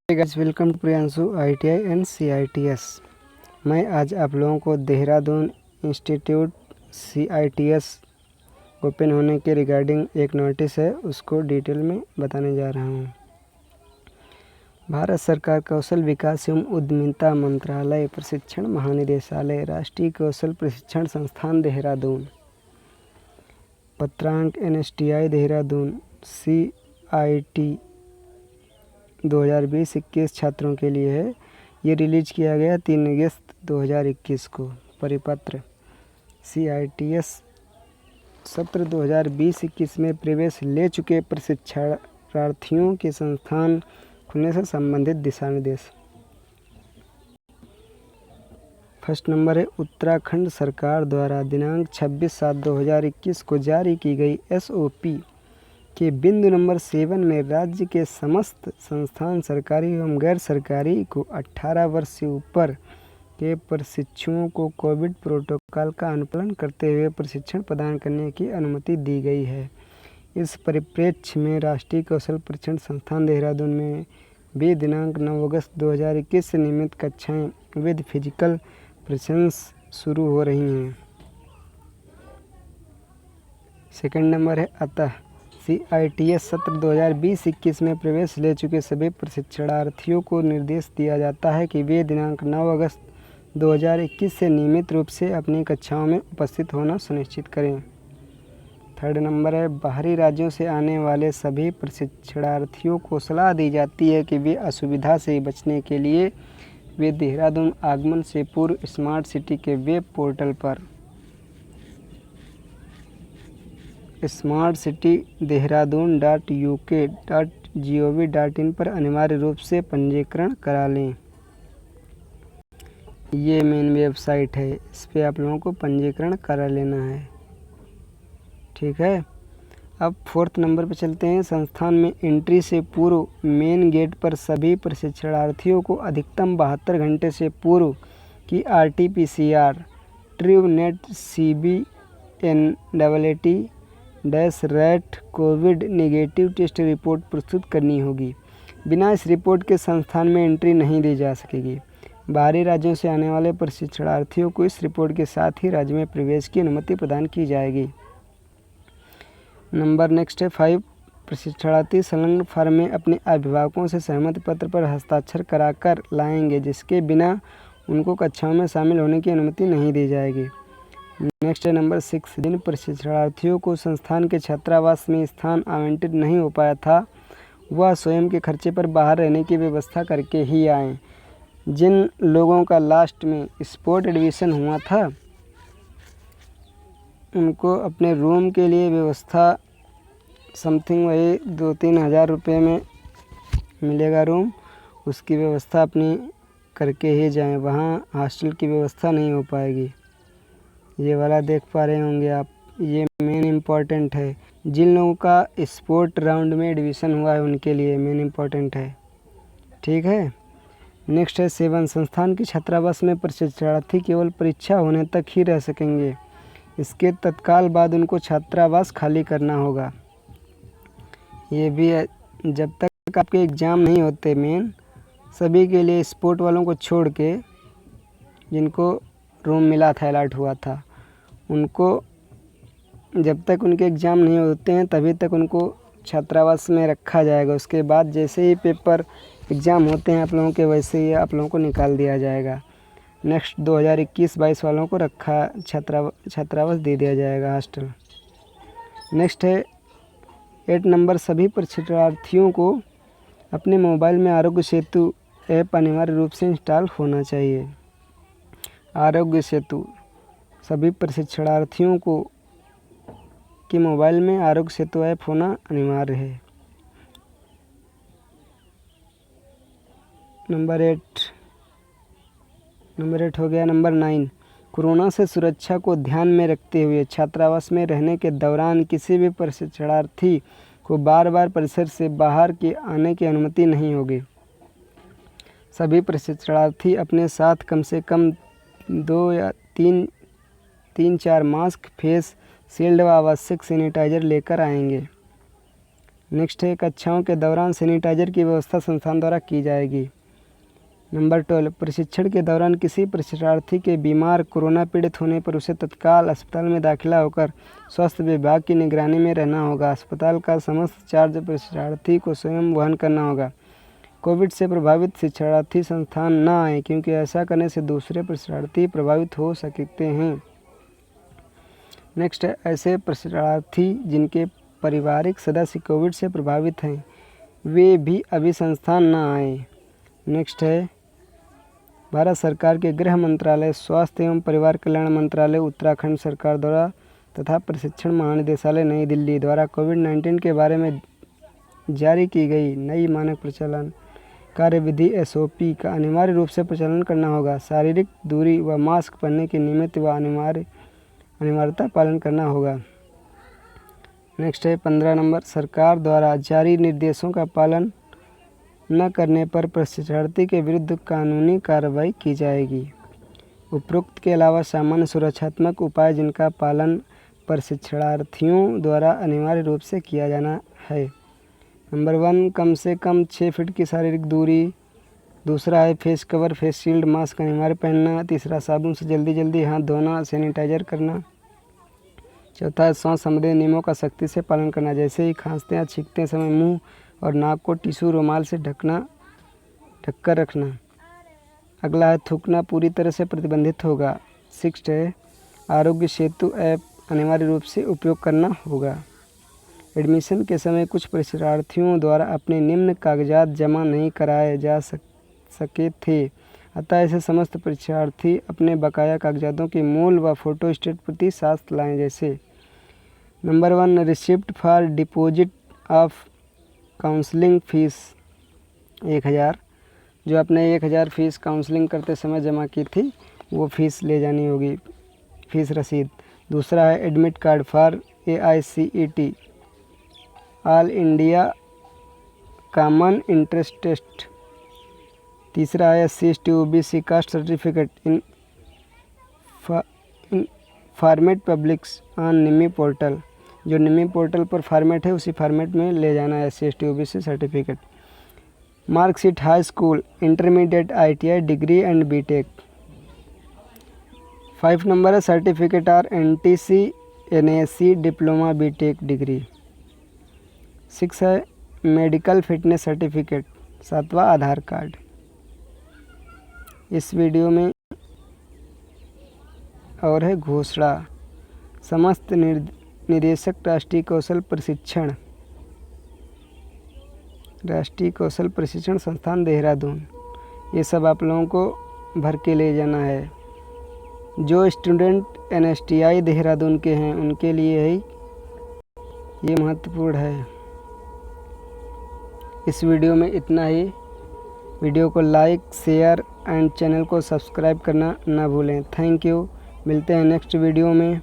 Guys, welcome to Priyanshu ITI and CITS। मैं आज आप लोगों को देहरादून इंस्टीट्यूट CITS ओपन होने के रिगार्डिंग एक नोटिस है, उसको डिटेल में बताने जा रहा हूँ। भारत सरकार कौशल विकास एवं उद्यमिता मंत्रालय, प्रशिक्षण महानिदेशालय, राष्ट्रीय कौशल प्रशिक्षण संस्थान देहरादून, पत्रांक NSTI देहरादून CIT 2020-21 छात्रों के लिए है। ये रिलीज किया गया 3 अगस्त 2021 को। परिपत्र CITS सत्र 2020-21 में प्रवेश ले चुके प्रशिक्षणार्थियों के संस्थान खुलने से संबंधित दिशा निर्देश। फर्स्ट नंबर है, उत्तराखंड सरकार द्वारा दिनांक 26/7/2021 को जारी की गई SOP के बिंदु नंबर 7 में राज्य के समस्त संस्थान सरकारी एवं गैर सरकारी को 18 वर्ष से ऊपर के प्रशिक्षुओं को कोविड प्रोटोकॉल का अनुपालन करते हुए प्रशिक्षण प्रदान करने की अनुमति दी गई है। इस परिप्रेक्ष्य में राष्ट्रीय कौशल प्रशिक्षण संस्थान देहरादून में भी दिनांक 9 अगस्त 2021 से नियमित कक्षाएं विद फिजिकल प्रेजेंस शुरू हो रही हैं। सेकंड नंबर है, अतः CITS सत्र 2020-21 में प्रवेश ले चुके सभी प्रशिक्षणार्थियों को निर्देश दिया जाता है कि वे दिनांक 9 अगस्त 2021 से नियमित रूप से अपनी कक्षाओं में उपस्थित होना सुनिश्चित करें। थर्ड नंबर है, बाहरी राज्यों से आने वाले सभी प्रशिक्षणार्थियों को सलाह दी जाती है कि वे असुविधा से बचने के लिए वे देहरादून आगमन से पूर्व स्मार्ट सिटी के वेब पोर्टल पर smartcitydehrradun.uk.gov.in पर अनिवार्य रूप से पंजीकरण करा लें। ये मेन वेबसाइट है, इस पर आप लोगों को पंजीकरण करा लेना है। ठीक है, अब फोर्थ नंबर पे चलते हैं। संस्थान में एंट्री से पूर्व मेन गेट पर सभी प्रशिक्षणार्थियों को अधिकतम 72 घंटे से पूर्व की RT-PCR Truenat CBNAT covid negative test report प्रस्तुत करनी होगी। बिना इस रिपोर्ट के संस्थान में एंट्री नहीं दी जा सकेगी। बाहरी राज्यों से आने वाले प्रशिक्षणार्थियों को इस रिपोर्ट के साथ ही राज्य में प्रवेश की अनुमति प्रदान की जाएगी। नंबर नेक्स्ट है 5, प्रशिक्षणार्थी संलग्न फर्म में अपने अभिभावकों से सहमति पत्र पर हस्ताक्षर कराकर लाएंगे, जिसके बिना उनको कक्षाओं में शामिल होने की अनुमति नहीं दी जाएगी। नेक्स्ट है नंबर 6, जिन प्रशिक्षणार्थियों को संस्थान के छात्रावास में स्थान आवंटित नहीं हो पाया था, वह स्वयं के खर्चे पर बाहर रहने की व्यवस्था करके ही आएँ। जिन लोगों का लास्ट में स्पोर्ट एडमिशन हुआ था, उनको अपने रूम के लिए व्यवस्था समथिंग वही 2-3 हज़ार रुपये में मिलेगा रूम, उसकी व्यवस्था अपनी करके ही जाएं। वहाँ हॉस्टल की व्यवस्था नहीं हो पाएगी। ये वाला देख पा रहे होंगे आप, ये मेन इम्पॉर्टेंट है। जिन लोगों का स्पोर्ट राउंड में एडमिशन हुआ है उनके लिए मेन इम्पॉर्टेंट है। ठीक है, नेक्स्ट है 7, संस्थान के छात्रावास में प्रशिक्षणार्थी केवल परीक्षा होने तक ही रह सकेंगे। इसके तत्काल बाद उनको छात्रावास खाली करना होगा। ये भी है, जब तक आपके एग्ज़ाम नहीं होते मेन, सभी के लिए स्पोर्ट वालों को छोड़ के जिनको रूम मिला था, अलॉट हुआ था, उनको जब तक उनके एग्ज़ाम नहीं होते हैं तभी तक उनको छात्रावास में रखा जाएगा। उसके बाद जैसे ही पेपर एग्ज़ाम होते हैं आप लोगों के, वैसे ही आप लोगों को निकाल दिया जाएगा। नेक्स्ट 2021-22 वालों को रखा छात्रावास दे दिया जाएगा, हॉस्टल। नेक्स्ट है 8 नंबर, सभी प्रशिक्षणार्थियों को अपने मोबाइल में आरोग्य सेतु ऐप अनिवार्य रूप से इंस्टॉल होना चाहिए। आरोग्य सेतु, सभी प्रशिक्षणार्थियों को के मोबाइल में आरोग्य सेतु ऐप होना अनिवार्य है। नंबर 8 हो गया। नंबर 9, कोरोना से सुरक्षा को ध्यान में रखते हुए छात्रावास में रहने के दौरान किसी भी प्रशिक्षणार्थी को बार परिसर से बाहर के आने की अनुमति नहीं होगी। सभी प्रशिक्षणार्थी अपने साथ कम से कम 2 या 3-4 मास्क, फेस शील्ड व आवश्यक सैनिटाइजर लेकर आएंगे। नेक्स्ट है कक्षाओं के दौरान सैनिटाइजर की व्यवस्था संस्थान द्वारा की जाएगी। नंबर 12, प्रशिक्षण के दौरान किसी प्रशिक्षणार्थी के बीमार कोरोना पीड़ित होने पर उसे तत्काल अस्पताल में दाखिला होकर स्वास्थ्य विभाग की निगरानी में रहना होगा। अस्पताल का समस्त चार्ज प्रशिक्षणार्थी को स्वयं वहन करना होगा। कोविड से प्रभावित शिक्षार्थी संस्थान न आए, क्योंकि ऐसा करने से दूसरे प्रशिक्षणार्थी प्रभावित हो सकते हैं। नेक्स्ट है ऐसे प्रशिक्षणार्थी जिनके पारिवारिक सदस्य कोविड से प्रभावित हैं, वे भी अभी संस्थान न आए। नेक्स्ट है भारत सरकार के गृह मंत्रालय, स्वास्थ्य एवं परिवार कल्याण मंत्रालय उत्तराखंड सरकार द्वारा तथा प्रशिक्षण महानिदेशालय नई दिल्ली द्वारा कोविड-19 के बारे में जारी की गई नई मानक प्रचालन कार्यविधि SOP का अनिवार्य रूप से प्रचालन करना होगा। शारीरिक दूरी व मास्क पहनने की नियमित व अनिवार्यता पालन करना होगा। नेक्स्ट है 15 नंबर, सरकार द्वारा जारी निर्देशों का पालन न करने पर प्रशिक्षणार्थी के विरुद्ध कानूनी कार्रवाई की जाएगी। उपरोक्त के अलावा सामान्य सुरक्षात्मक उपाय जिनका पालन प्रशिक्षणार्थियों द्वारा अनिवार्य रूप से किया जाना है। नंबर 1, कम से कम 6 फीट की शारीरिक दूरी। दूसरा है face cover, face shield, mask अनिवार्य पहनना। तीसरा, साबुन से जल्दी हाथ धोना, सैनिटाइजर करना। चौथा है सांस संबंधी नियमों का सख्ती से पालन करना, जैसे ही खांसते या छींकते समय मुंह और नाक को टिश्यू रुमाल से ढककर रखना। अगला है थूकना पूरी तरह से प्रतिबंधित होगा। 6 है आरोग्य सेतु ऐप अनिवार्य रूप से उपयोग करना होगा। एडमिशन के समय कुछ परीक्षार्थियों द्वारा अपने निम्न कागजात जमा नहीं कराए जा सके थे, अतः ऐसे समस्त परीक्षार्थी अपने बकाया कागजातों की मूल व फोटो स्टेट प्रति साथ लाएँ। जैसे number 1, receipt for deposit of counselling fees 1000, जो आपने 1000 फीस काउंसलिंग करते समय जमा की थी वो फ़ीस ले जानी होगी, फ़ीस रसीद। दूसरा है admit card for AICET all India common entrance test. तीसरा है SC/ST OBC caste certificate in format published on NIMI portal, जो निमी पोर्टल पर फॉर्मेट है उसी फॉर्मेट में ले जाना है SC/ST OBC certificate. Marksheet high school, intermediate, ITI degree and BTech। 5 number है सर्टिफिकेट और NTC NAC diploma BTech degree. 6 है मेडिकल फिटनेस सर्टिफिकेट। 7वां आधार कार्ड। इस वीडियो में और है घोषणा, समस्त निदेशक राष्ट्रीय कौशल प्रशिक्षण संस्थान देहरादून, ये सब आप लोगों को भर के ले जाना है। जो स्टूडेंट NSTI देहरादून के हैं उनके लिए है ये महत्वपूर्ण है। इस वीडियो में इतना ही। वीडियो को लाइक, शेयर एंड चैनल को सब्सक्राइब करना ना भूलें। Thank you. मिलते हैं नेक्स्ट वीडियो में।